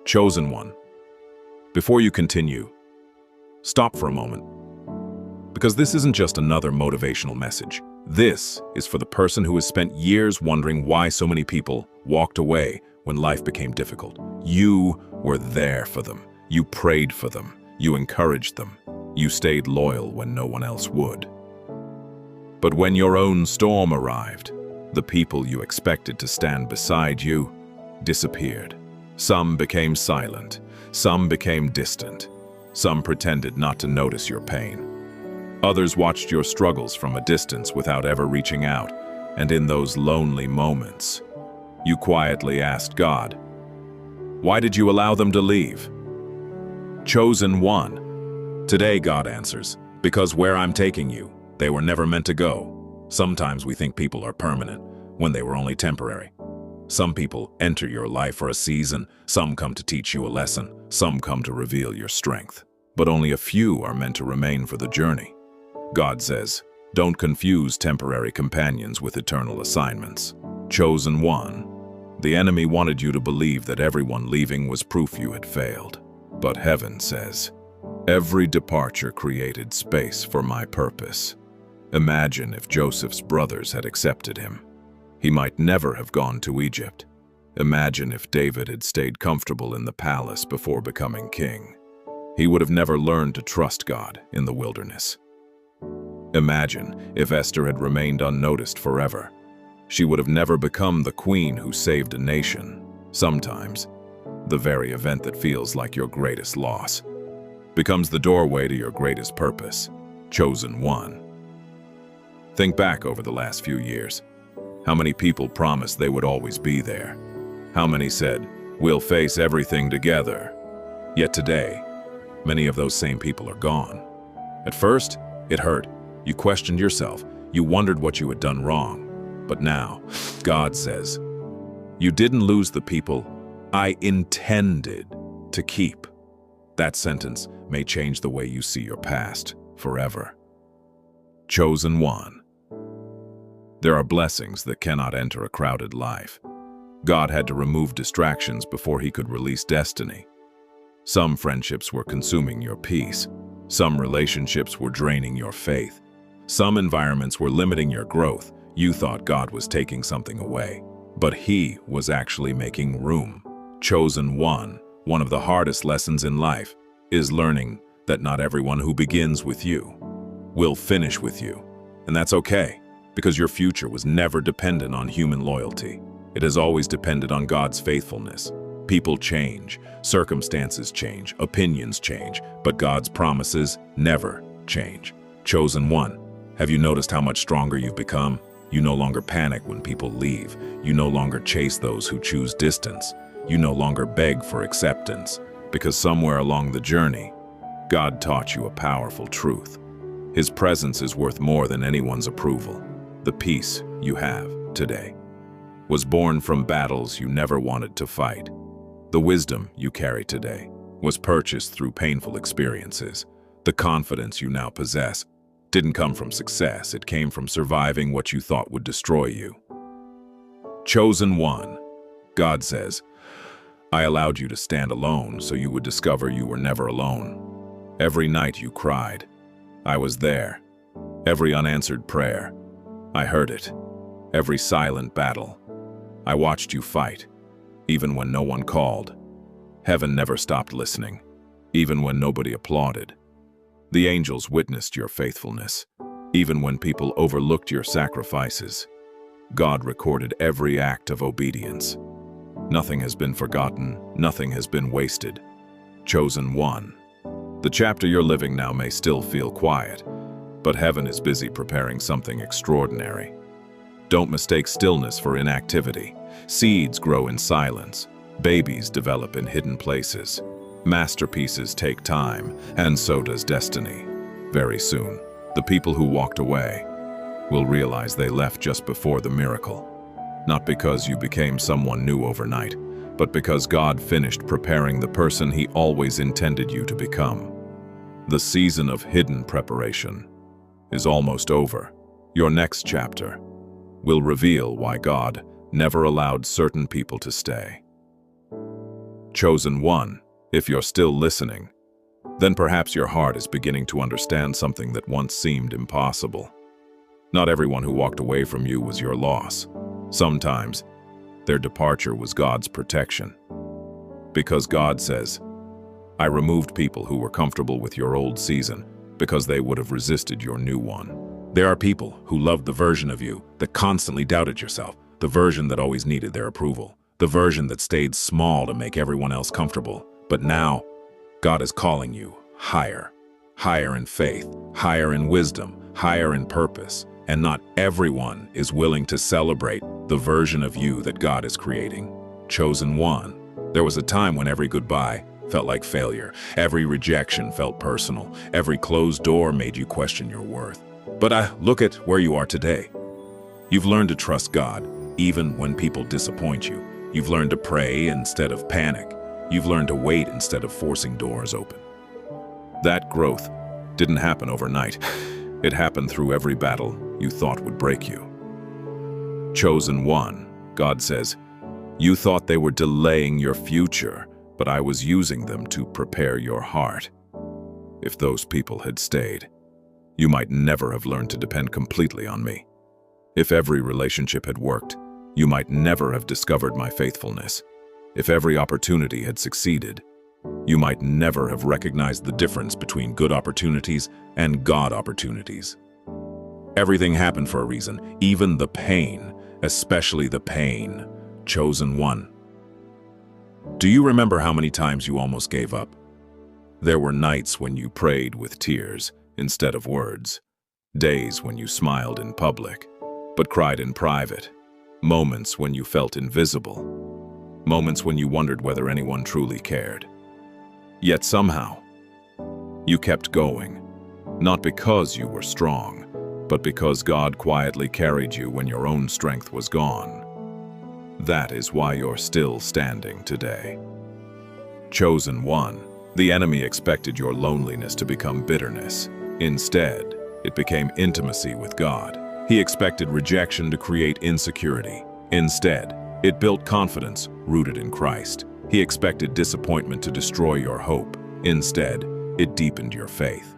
Chosen one. Before you continue, stop for a moment. Because this isn't just another motivational message. This is for the person who has spent years wondering why so many people walked away when life became difficult. You were there for them. You prayed for them. You encouraged them. You stayed loyal when no one else would. But when your own storm arrived, the people you expected to stand beside you disappeared. Some became silent. Some became distant. Some pretended not to notice your pain. Others watched your struggles from a distance without ever reaching out, and in those lonely moments, you quietly asked God, "Why did you allow them to leave?" Chosen one. Today, God answers, "Because where I'm taking you, they were never meant to go." Sometimes we think people are permanent, when they were only temporary. Some people enter your life for a season, some come to teach you a lesson, some come to reveal your strength. But only a few are meant to remain for the journey. God says, don't confuse temporary companions with eternal assignments. Chosen one. The enemy wanted you to believe that everyone leaving was proof you had failed. But heaven says, every departure created space for my purpose. Imagine if Joseph's brothers had accepted him. He might never have gone to Egypt. Imagine if David had stayed comfortable in the palace before becoming king. He would have never learned to trust God in the wilderness. Imagine if Esther had remained unnoticed forever. She would have never become the queen who saved a nation. Sometimes, the very event that feels like your greatest loss becomes the doorway to your greatest purpose. Chosen one. Think back over the last few years. How many people promised they would always be there? How many said, "We'll face everything together"? Yet today, many of those same people are gone. At first, it hurt. You questioned yourself. You wondered what you had done wrong. But now, God says, you didn't lose the people I intended to keep. That sentence may change the way you see your past forever. Chosen one. There are blessings that cannot enter a crowded life. God had to remove distractions before he could release destiny. Some friendships were consuming your peace. Some relationships were draining your faith. Some environments were limiting your growth. You thought God was taking something away, but he was actually making room. Chosen one of the hardest lessons in life is learning that not everyone who begins with you will finish with you. And that's okay, because your future was never dependent on human loyalty. It has always depended on God's faithfulness. People change, circumstances change, opinions change, but God's promises never change. Chosen one. Have you noticed how much stronger you've become? You no longer panic when people leave. You no longer chase those who choose distance. You no longer beg for acceptance, because somewhere along the journey, God taught you a powerful truth. His presence is worth more than anyone's approval. The peace you have today was born from battles you never wanted to fight. The wisdom you carry today was purchased through painful experiences. The confidence you now possess didn't come from success, it came from surviving what you thought would destroy you. Chosen one. God says, I allowed you to stand alone so you would discover you were never alone. Every night you cried, I was there. Every unanswered prayer, I heard it. Every silent battle, I watched you fight. Even when no one called, heaven never stopped listening. Even when nobody applauded, the angels witnessed your faithfulness. Even when people overlooked your sacrifices, God recorded every act of obedience. Nothing has been forgotten, nothing has been wasted. Chosen one. The chapter you're living now may still feel quiet, but heaven is busy preparing something extraordinary. Don't mistake stillness for inactivity. Seeds grow in silence. Babies develop in hidden places. Masterpieces take time, and so does destiny. Very soon, the people who walked away will realize they left just before the miracle. Not because you became someone new overnight, but because God finished preparing the person He always intended you to become. The season of hidden preparation is almost over. Your next chapter will reveal why God never allowed certain people to stay. Chosen one, if you're still listening, then perhaps your heart is beginning to understand something that once seemed impossible. Not everyone who walked away from you was your loss. Sometimes, their departure was God's protection. Because God says, I removed people who were comfortable with your old season because they would have resisted your new one. There are people who loved the version of you that constantly doubted yourself, the version that always needed their approval, the version that stayed small to make everyone else comfortable. But now, God is calling you higher. Higher in faith, higher in wisdom, higher in purpose. And not everyone is willing to celebrate the version of you that God is creating. Chosen one. There was a time when every goodbye felt like failure. Every rejection felt personal. Every closed door made you question your worth. But look at where you are today. You've learned to trust God, even when people disappoint you. You've learned to pray instead of panic. You've learned to wait instead of forcing doors open. That growth didn't happen overnight. It happened through every battle you thought would break you. Chosen one, God says, you thought they were delaying your future, but I was using them to prepare your heart. If those people had stayed, you might never have learned to depend completely on me. If every relationship had worked, you might never have discovered my faithfulness. If every opportunity had succeeded, you might never have recognized the difference between good opportunities and God opportunities. Everything happened for a reason, even the pain, especially the pain. Chosen one. Do you remember how many times you almost gave up? There were nights when you prayed with tears instead of words, days when you smiled in public, but cried in private, moments when you felt invisible, moments when you wondered whether anyone truly cared. Yet somehow, you kept going, not because you were strong, but because God quietly carried you when your own strength was gone. That is why you're still standing today. Chosen one, the enemy expected your loneliness to become bitterness. Instead, it became intimacy with God. He expected rejection to create insecurity. Instead, it built confidence rooted in Christ. He expected disappointment to destroy your hope. Instead, it deepened your faith.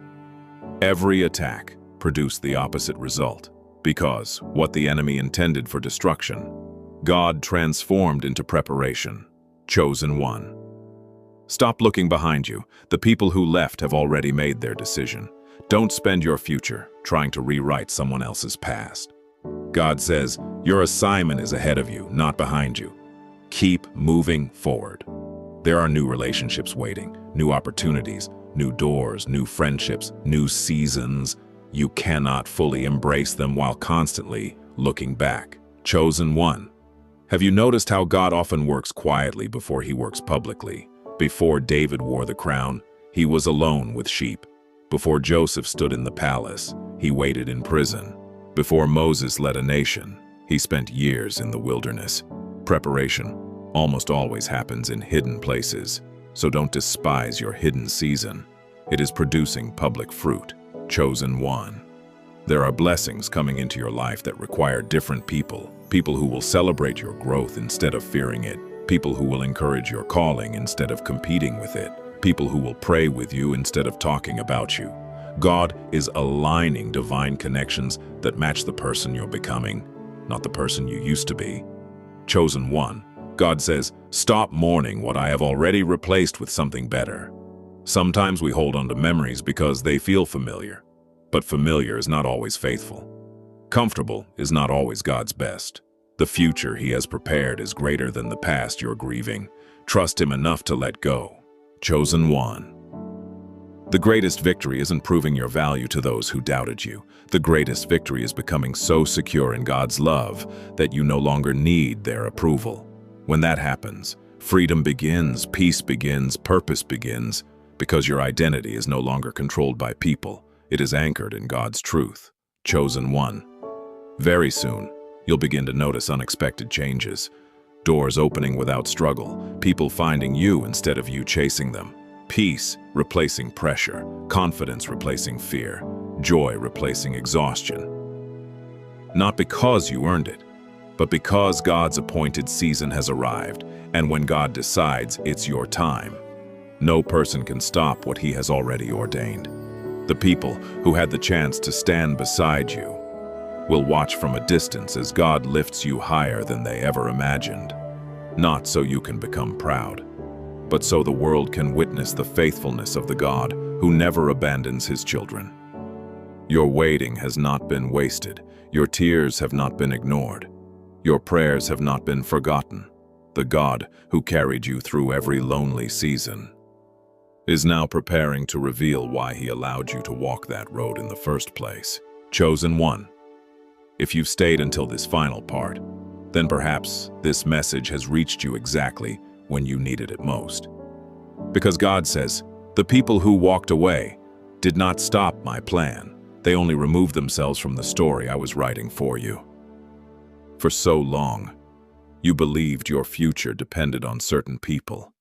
Every attack produced the opposite result, because what the enemy intended for destruction, God transformed into preparation. Chosen one. Stop looking behind you. The people who left have already made their decision. Don't spend your future trying to rewrite someone else's past. God says, your assignment is ahead of you, not behind you. Keep moving forward. There are new relationships waiting, new opportunities, new doors, new friendships, new seasons. You cannot fully embrace them while constantly looking back. Chosen one. Have you noticed how God often works quietly before he works publicly? Before David wore the crown, he was alone with sheep. Before Joseph stood in the palace, he waited in prison. Before Moses led a nation, he spent years in the wilderness. Preparation almost always happens in hidden places, so don't despise your hidden season. It is producing public fruit. Chosen one. There are blessings coming into your life that require different people. People who will celebrate your growth instead of fearing it. People who will encourage your calling instead of competing with it. People who will pray with you instead of talking about you. God is aligning divine connections that match the person you're becoming, not the person you used to be. Chosen one. God says, stop mourning what I have already replaced with something better. Sometimes we hold on to memories because they feel familiar, but familiar is not always faithful. Comfortable is not always God's best. The future he has prepared is greater than the past you're grieving. Trust him enough to let go. Chosen one. The greatest victory isn't proving your value to those who doubted you. The greatest victory is becoming so secure in God's love that you no longer need their approval. When that happens, freedom begins, peace begins, purpose begins, because your identity is no longer controlled by people. It is anchored in God's truth. Chosen one. Very soon, you'll begin to notice unexpected changes. Doors opening without struggle, people finding you instead of you chasing them. Peace replacing pressure, confidence replacing fear, joy replacing exhaustion. Not because you earned it, but because God's appointed season has arrived. And when God decides it's your time, no person can stop what He has already ordained. The people who had the chance to stand beside you will watch from a distance as God lifts you higher than they ever imagined. Not so you can become proud, but so the world can witness the faithfulness of the God who never abandons His children. Your waiting has not been wasted. Your tears have not been ignored. Your prayers have not been forgotten. The God who carried you through every lonely season is now preparing to reveal why He allowed you to walk that road in the first place. Chosen one. If you've stayed until this final part, then perhaps this message has reached you exactly when you needed it most. Because God says, the people who walked away did not stop my plan. They only removed themselves from the story I was writing for you. For so long, you believed your future depended on certain people.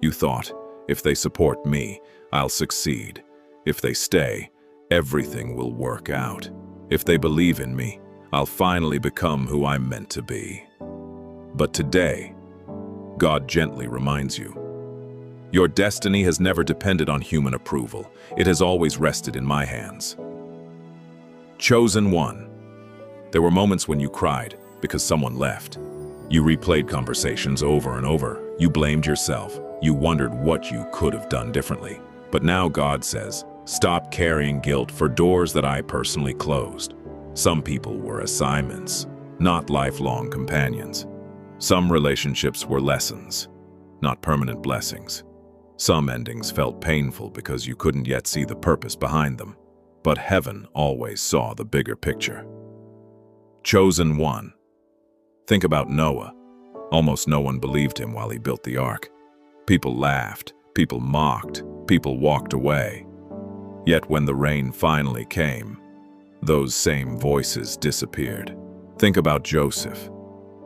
You thought, if they support me, I'll succeed. If they stay, everything will work out. If they believe in me, I'll finally become who I'm meant to be. But today, God gently reminds you, your destiny has never depended on human approval. It has always rested in my hands. Chosen one. There were moments when you cried because someone left. You replayed conversations over and over. You blamed yourself. You wondered what you could have done differently. But now God says, stop carrying guilt for doors that I personally closed. Some people were assignments, not lifelong companions. Some relationships were lessons, not permanent blessings. Some endings felt painful because you couldn't yet see the purpose behind them. But heaven always saw the bigger picture. Chosen one. Think about Noah. Almost no one believed him while he built the ark. People laughed, people mocked, people walked away. Yet when the rain finally came, those same voices disappeared. Think about Joseph.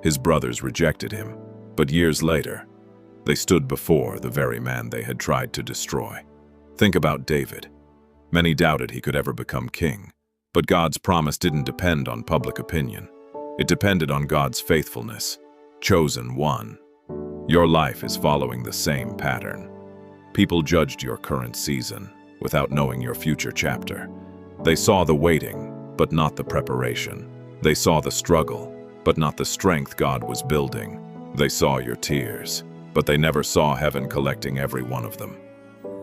His brothers rejected him, but years later, they stood before the very man they had tried to destroy. Think about David. Many doubted he could ever become king, but God's promise didn't depend on public opinion. It depended on God's faithfulness. Chosen one. Your life is following the same pattern. People judged your current season without knowing your future chapter. They saw the waiting, but not the preparation. They saw the struggle, but not the strength God was building. They saw your tears, but they never saw heaven collecting every one of them.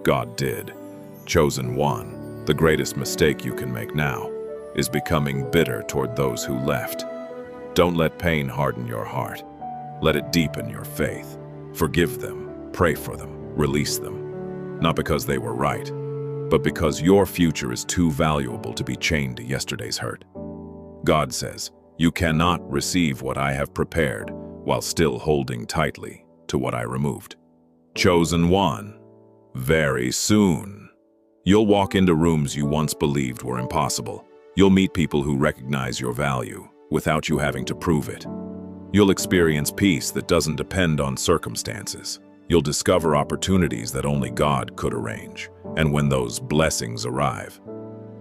God did. Chosen one. The greatest mistake you can make now is becoming bitter toward those who left. Don't let pain harden your heart. Let it deepen your faith. Forgive them, pray for them, release them. Not because they were right, but because your future is too valuable to be chained to yesterday's hurt. God says, you cannot receive what I have prepared while still holding tightly to what I removed. Chosen one. Very soon, you'll walk into rooms you once believed were impossible. You'll meet people who recognize your value without you having to prove it. You'll experience peace that doesn't depend on circumstances. You'll discover opportunities that only God could arrange. And when those blessings arrive,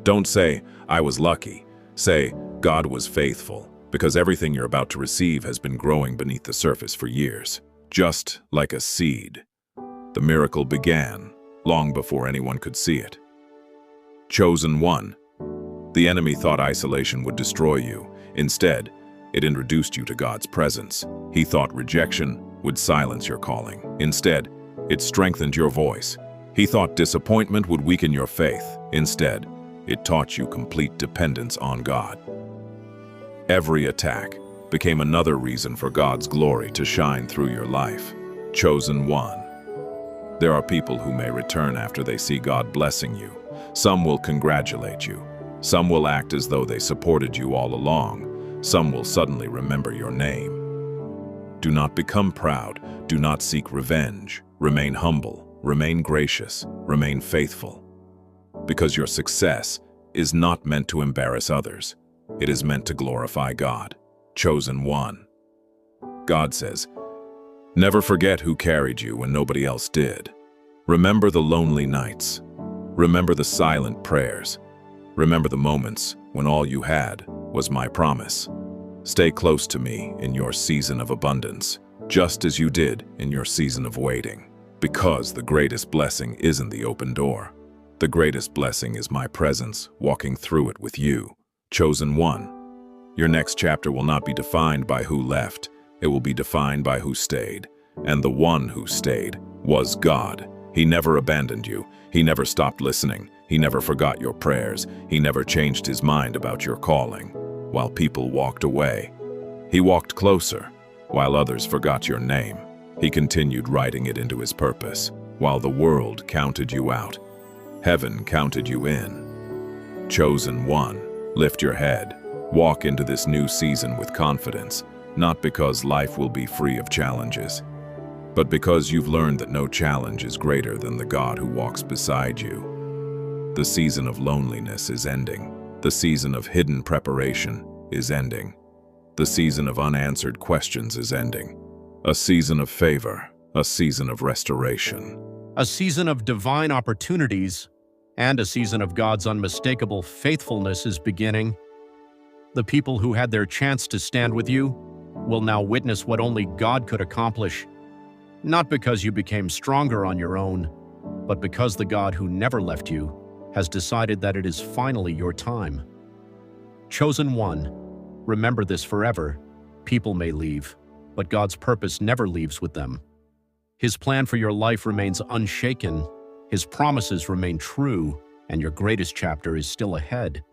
don't say, I was lucky. Say, God was faithful, because everything you're about to receive has been growing beneath the surface for years. Just like a seed. The miracle began long before anyone could see it. Chosen one. The enemy thought isolation would destroy you. Instead, it introduced you to God's presence. He thought rejection would silence your calling. Instead, it strengthened your voice. He thought disappointment would weaken your faith. Instead, it taught you complete dependence on God. Every attack became another reason for God's glory to shine through your life. Chosen one. There are people who may return after they see God blessing you. Some will congratulate you. Some will act as though they supported you all along. Some will suddenly remember your name. Do not become proud. Do not seek revenge. Remain humble. Remain gracious. Remain faithful. Because your success is not meant to embarrass others. It is meant to glorify God. Chosen one. God says, never forget who carried you when nobody else did. Remember the lonely nights. Remember the silent prayers. Remember the moments when all you had was my promise. Stay close to me in your season of abundance. just as you did in your season of waiting. Because the greatest blessing isn't the open door. The greatest blessing is my presence, walking through it with you, chosen one. Your next chapter will not be defined by who left. It will be defined by who stayed. And the one who stayed was God. He never abandoned you. He never stopped listening. He never forgot your prayers. He never changed his mind about your calling. While people walked away, he walked closer. While others forgot your name, he continued writing it into his purpose. While the world counted you out, heaven counted you in. Chosen one, lift your head. Walk into this new season with confidence, not because life will be free of challenges, but because you've learned that no challenge is greater than the God who walks beside you. The season of loneliness is ending. The season of hidden preparation is ending. The season of unanswered questions is ending. A season of favor, a season of restoration. A season of divine opportunities and a season of God's unmistakable faithfulness is beginning. The people who had their chance to stand with you will now witness what only God could accomplish, not because you became stronger on your own, but because the God who never left you has decided that it is finally your time. Chosen one, remember this forever. People may leave, but God's purpose never leaves with them. His plan for your life remains unshaken, His promises remain true, and your greatest chapter is still ahead.